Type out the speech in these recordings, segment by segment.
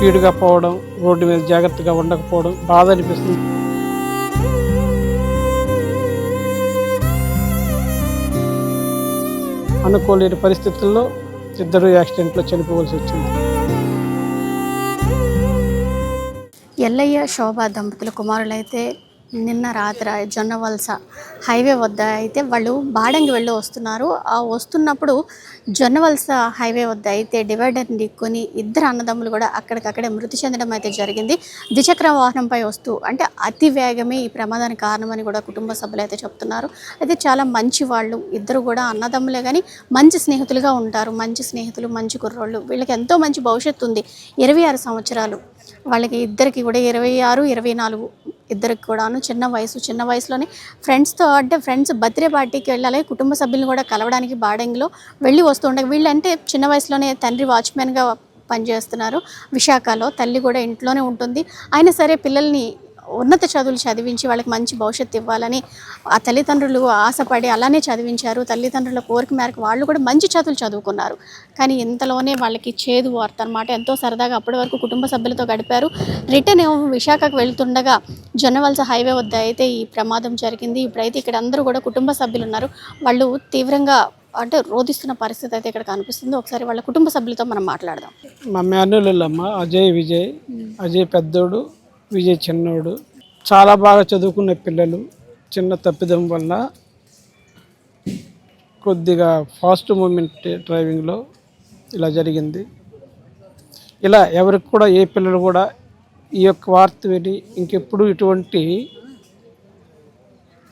స్పీడ్గా పోవడం, రోడ్డు మీద జాగ్రత్తగా ఉండకపోవడం బాధ అనిపిస్తుంది. అనుకోలేని పరిస్థితుల్లో ఇద్దరు యాక్సిడెంట్లో చనిపోవాల్సి వచ్చింది. ఎల్లయ్య శోభ దంపతుల కుమారులైతే నిన్న రాత్రి జొన్నవలస హైవే వద్ద అయితే వాళ్ళు బాడంగి వెళ్ళి వస్తున్నారు. ఆ వస్తున్నప్పుడు జొన్నవలస హైవే వద్ద అయితే డివైడర్ని ఢీకొని ఇద్దరు అన్నదమ్ములు కూడా అక్కడికక్కడే మృతి చెందడం అయితే జరిగింది. ద్విచక్ర వాహనంపై వస్తూ అంటే అతి వేగమే ఈ ప్రమాదానికి కారణమని కూడా కుటుంబ సభ్యులు అయితే చెప్తున్నారు. అయితే చాలా మంచి వాళ్ళు ఇద్దరు కూడా అన్నదమ్ములే కానీ మంచి స్నేహితులుగా ఉంటారు. మంచి స్నేహితులు, మంచి కుర్రోళ్ళు. వీళ్ళకి ఎంతో మంచి భవిష్యత్తు ఉంది. 26 సంవత్సరాలు వాళ్ళకి ఇద్దరికి కూడా 26, 24 ఇద్దరికి కూడాను చిన్న వయసులోనే ఫ్రెండ్స్తో అంటే ఫ్రెండ్స్ బర్త్డే పార్టీకి వెళ్ళాలి, కుటుంబ సభ్యులను కూడా కలవడానికి బాడంగిలో వెళ్ళి వస్తుండే. వీళ్ళంటే చిన్న వయసులోనే తండ్రి వాచ్మెన్గా పనిచేస్తున్నారు విశాఖలో, తల్లి కూడా ఇంట్లోనే ఉంటుంది. అయినా సరే పిల్లల్ని ఉన్నత చదువులు చదివించి వాళ్ళకి మంచి భవిష్యత్తు ఇవ్వాలని ఆ తల్లిదండ్రులు ఆశపడి అలానే చదివించారు. తల్లిదండ్రుల కోరిక మేరకు వాళ్ళు కూడా మంచి చదువులు చదువుకున్నారు. కానీ ఇంతలోనే వాళ్ళకి చేదు వార్త అనమాట. ఎంతో సరదాగా అప్పటి వరకు కుటుంబ సభ్యులతో గడిపారు. రిటర్న్ విశాఖకు వెళ్తుండగా జొన్నవలస హైవే వద్ద అయితే ఈ ప్రమాదం జరిగింది. ఇప్పుడైతే ఇక్కడ అందరూ కూడా కుటుంబ సభ్యులు ఉన్నారు. వాళ్ళు తీవ్రంగా అంటే రోధిస్తున్న పరిస్థితి అయితే ఇక్కడ కనిపిస్తుంది. ఒకసారి వాళ్ళ కుటుంబ సభ్యులతో మనం మాట్లాడదాం. మా మేనల్లుళ్ళమ్మ అజయ్ పెద్దోడు, విజయ్ చిన్నోడు. చాలా బాగా చదువుకునే పిల్లలు. చిన్న తప్పిదం వల్ల కొద్దిగా ఫాస్ట్ మూమెంట్ డ్రైవింగ్లో ఇలా జరిగింది. ఇలా ఎవరికి కూడా ఏ పిల్లలు కూడా ఈ యొక్క వార్త విని ఇంకెప్పుడు ఇటువంటి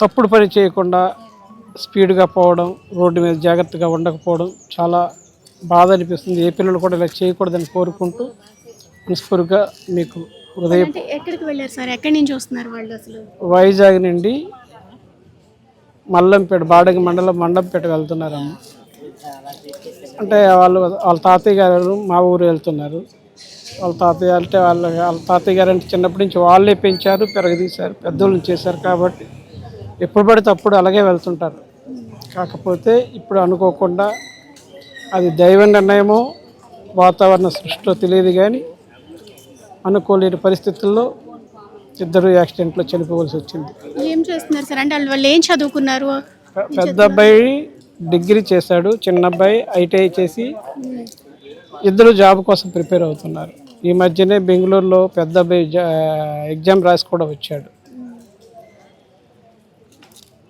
తప్పుడు పని చేయకుండా స్పీడ్గా పోవడం, రోడ్డు మీద జాగ్రత్తగా ఉండకపోవడం చాలా బాధ అనిపిస్తుంది. ఏ పిల్లలు కూడా ఇలా చేయకూడదని కోరుకుంటూ మనస్ఫూర్తిగా మీకు ఉదయం. ఎక్కడికి వెళ్ళారు సార్? ఎక్కడి నుంచి వస్తున్నారు వాళ్ళు? అసలు వైజాగ్ నుండి మల్లంపేట, బాడంగి మండలం మండంపేట వెళ్తున్నారమ్మ. అంటే వాళ్ళ తాతయ్య గారు మా ఊరు వెళ్తున్నారు. వాళ్ళ తాతయ్య అంటే వాళ్ళ తాతయ్య గారు అంటే చిన్నప్పటి నుంచి వాళ్ళే పెంచారు, పెరగదీశారు, పెద్దోళ్ళని చేశారు. కాబట్టి ఎప్పుడు పడితే అప్పుడు అలాగే వెళ్తుంటారు. కాకపోతే ఇప్పుడు అనుకోకుండా అది దైవ నిర్ణయమో వాతావరణ సృష్టిలో తెలియదు, కానీ అనుకోలేని పరిస్థితుల్లో ఇద్దరు యాక్సిడెంట్లో చనిపోవాల్సి వచ్చింది. ఏం చేస్తున్నారు సార్? అంటే వాళ్ళు ఏం చదువుకున్నారు? పెద్ద అబ్బాయి డిగ్రీ చేశాడు, చిన్న అబ్బాయి ఐటీఐ చేసి ఇద్దరు జాబ్ కోసం ప్రిపేర్ అవుతున్నారు. ఈ మధ్యనే బెంగళూరులో పెద్ద అబ్బాయి ఎగ్జామ్ రాసి కూడా వచ్చాడు.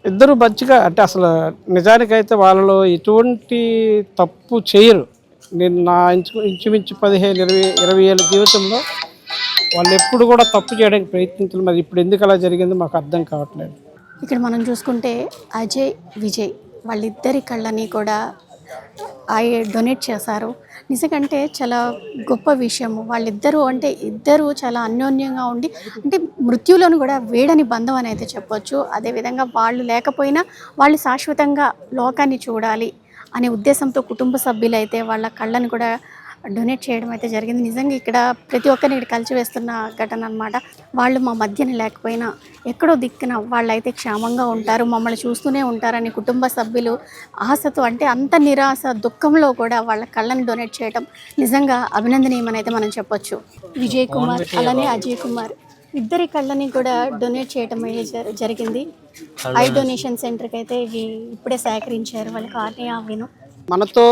ఇద్దరు మంచిగా అంటే అసలు నిజానికైతే వాళ్ళలో ఎటువంటి తప్పు చేయరు. నేను నా ఇంచుమించు 15-20 ఏళ్ళ జీవితంలో వాళ్ళు ఎప్పుడు కూడా తప్పు చేయడానికి ప్రయత్నించాలి. మరి ఇప్పుడు ఎందుకు అలా జరిగిందో మాకు అర్థం కావట్లేదు. ఇక్కడ మనం చూసుకుంటే అజయ్, విజయ్ వాళ్ళిద్దరి కళ్ళని కూడా డొనేట్ చేశారు. నిజంకంటే చాలా గొప్ప విషయము. వాళ్ళిద్దరూ అంటే ఇద్దరు చాలా అన్యోన్యంగా ఉండి అంటే మృత్యులను కూడా వేడని బంధం అని అయితే చెప్పొచ్చు. అదేవిధంగా వాళ్ళు లేకపోయినా వాళ్ళు శాశ్వతంగా లోకాన్ని చూడాలి అనే ఉద్దేశంతో కుటుంబ సభ్యులు అయితే వాళ్ళ కళ్ళని కూడా డొనేట్ చేయడం అయితే జరిగింది. నిజంగా ఇక్కడ ప్రతి ఒక్కరిని ఇక్కడ కలిసివేస్తున్న ఘటన అనమాట. వాళ్ళు మా మధ్యన లేకపోయినా ఎక్కడో దిక్కున వాళ్ళైతే క్షేమంగా ఉంటారు, మమ్మల్ని చూస్తూనే ఉంటారని కుటుంబ సభ్యులు ఆశతో అంటే అంత నిరాశ దుఃఖంలో కూడా వాళ్ళ కళ్ళని డొనేట్ చేయడం నిజంగా అభినందనీయమని అయితే మనం చెప్పొచ్చు. విజయ్ కుమార్ అలానే అజయ్ కుమార్ ఇద్దరి కళ్ళని కూడా డొనేట్ చేయడం జరిగింది. ఐ డొనేషన్ సెంటర్కి అయితే ఇవి ఇప్పుడే సేకరించారు. వాళ్ళకి ఆర్నియావిను మనతో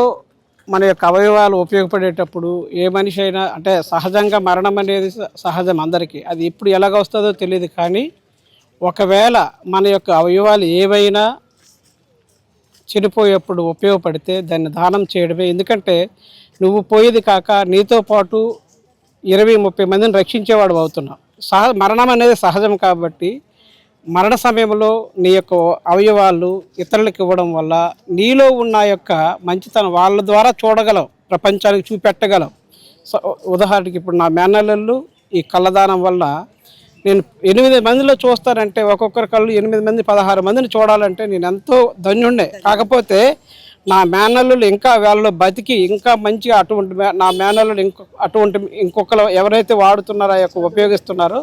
మన యొక్క అవయవాలు ఉపయోగపడేటప్పుడు ఏ మనిషి అయినా అంటే సహజంగా మరణం అనేది సహజం అందరికీ. అది ఇప్పుడు ఎలాగ వస్తుందో తెలియదు, కానీ ఒకవేళ మన యొక్క అవయవాలు ఏవైనా చనిపోయేప్పుడు ఉపయోగపడితే దాన్ని దానం చేయడమే. ఎందుకంటే నువ్వు పోయేది కాక నీతో పాటు 20-30 మందిని రక్షించేవాడు అవుతున్నావు. మరణం అనేది సహజం కాబట్టి మరణ సమయంలో నీ యొక్క అవయవాలు ఇతరులకు ఇవ్వడం వల్ల నీలో ఉన్న యొక్క మంచితనం వాళ్ళ ద్వారా చూడగలవు, ప్రపంచానికి చూపెట్టగలవు. ఉదాహరణకి ఇప్పుడు నా మేనల్లుళ్ళు ఈ కళ్ళదానం వల్ల నేను 8 మందిలో చూస్తానంటే ఒక్కొక్కరి కళ్ళు 8 మంది 16 మందిని చూడాలంటే నేను ఎంతో ధన్యుండే. కాకపోతే నా మేనల్లులు ఇంకా వాళ్ళలో బతికి ఇంకా మంచిగా అటువంటి నా మేనల్లులు అటువంటి ఇంకొకరు ఎవరైతే వాడుతున్నారో ఆ యొక్క ఉపయోగిస్తున్నారో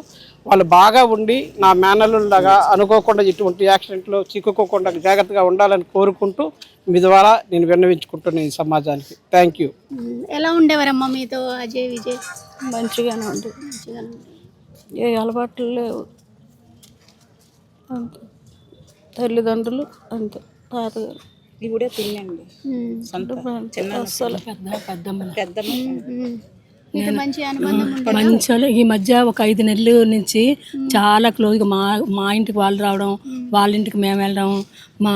వాళ్ళు బాగా ఉండి నా మేనల్లులాగా అనుకోకుండా ఇటువంటి యాక్సిడెంట్లో చిక్కుకోకుండా జాగ్రత్తగా ఉండాలని కోరుకుంటూ మీ ద్వారా నేను విన్నవించుకుంటున్నాను ఈ సమాజానికి. Thank you. ఎలా ఉండేవారమ్మా మీతో అజయ్, విజయ్? మంచిగానే ఉంది. ఏ అలవాట్లు లేవు. అంతే. తల్లిదండ్రులు అంతే. తాతగారు ఇవిడే తినండి అస్సలు మీతో మంచి అనుబంధం ఉంది. మంచిగా ఈ మధ్య ఒక 5 నెలల నుంచి చాలా క్లోజ్గా మా ఇంటికి వాళ్ళు రావడం, వాళ్ళ ఇంటికి మేము వెళ్ళడం, మా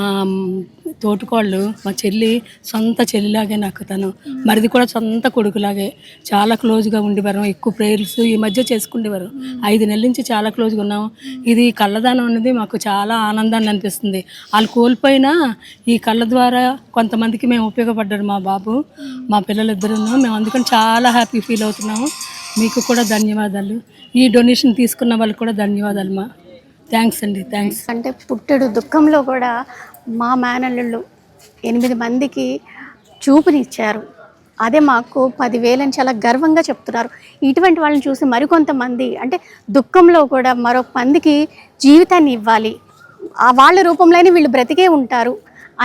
తోటికోళ్ళు మా చెల్లి సొంత చెల్లిలాగే నాకు తను, మరిది కూడా సొంత కొడుకులాగే చాలా క్లోజ్గా ఉండేవారు. ఎక్కువ ప్రేయర్స్ ఈ మధ్య చేసుకునేవారు. 5 నెలల నుంచి చాలా క్లోజ్గా ఉన్నాం. ఇది కళ్ళదానం అనేది మాకు చాలా ఆనందాన్ని అనిపిస్తుంది. వాళ్ళు కోల్పోయినా ఈ కళ్ళ ద్వారా కొంతమందికి మేము ఉపయోగపడ్డారు. మా బాబు మా పిల్లలిద్దరూ మేము అందుకని చాలా హ్యాపీ ఫీల్ అవుతున్నాము. మీకు కూడా ధన్యవాదాలు. ఈ డొనేషన్ తీసుకున్న వాళ్ళకి కూడా ధన్యవాదాలు. థ్యాంక్స్ అండి. థ్యాంక్స్. అంటే పుట్టెడు దుఃఖంలో కూడా మా మేనల్లుళ్ళు 8 మందికి చూపునిచ్చారు. అదే మాకు 10,000 అని చాలా గర్వంగా చెప్తున్నారు. ఇటువంటి వాళ్ళని చూసి మరికొంతమంది అంటే దుఃఖంలో కూడా మరొక మందికి జీవితాన్ని ఇవ్వాలి, ఆ వాళ్ళ రూపంలోనే వీళ్ళు బ్రతికే ఉంటారు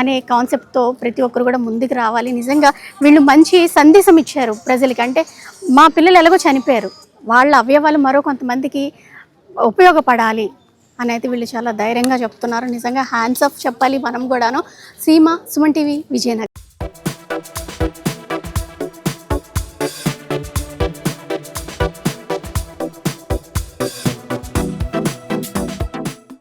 అనే కాన్సెప్ట్తో ప్రతి ఒక్కరు కూడా ముందుకు రావాలి. నిజంగా వీళ్ళు మంచి సందేశం ఇచ్చారు ప్రజలకి. అంటే మా పిల్లలు ఎలాగో చనిపోయారు, వాళ్ళ అవయవాలు మరో కొంతమందికి ఉపయోగపడాలి అని అయితే వీళ్ళు చాలా ధైర్యంగా చెప్తున్నారు. నిజంగా హ్యాండ్స్ ఆఫ్ చెప్పాలి మనం కూడాను. సీమ, సుమన్ టీవీ, విజయనగరం.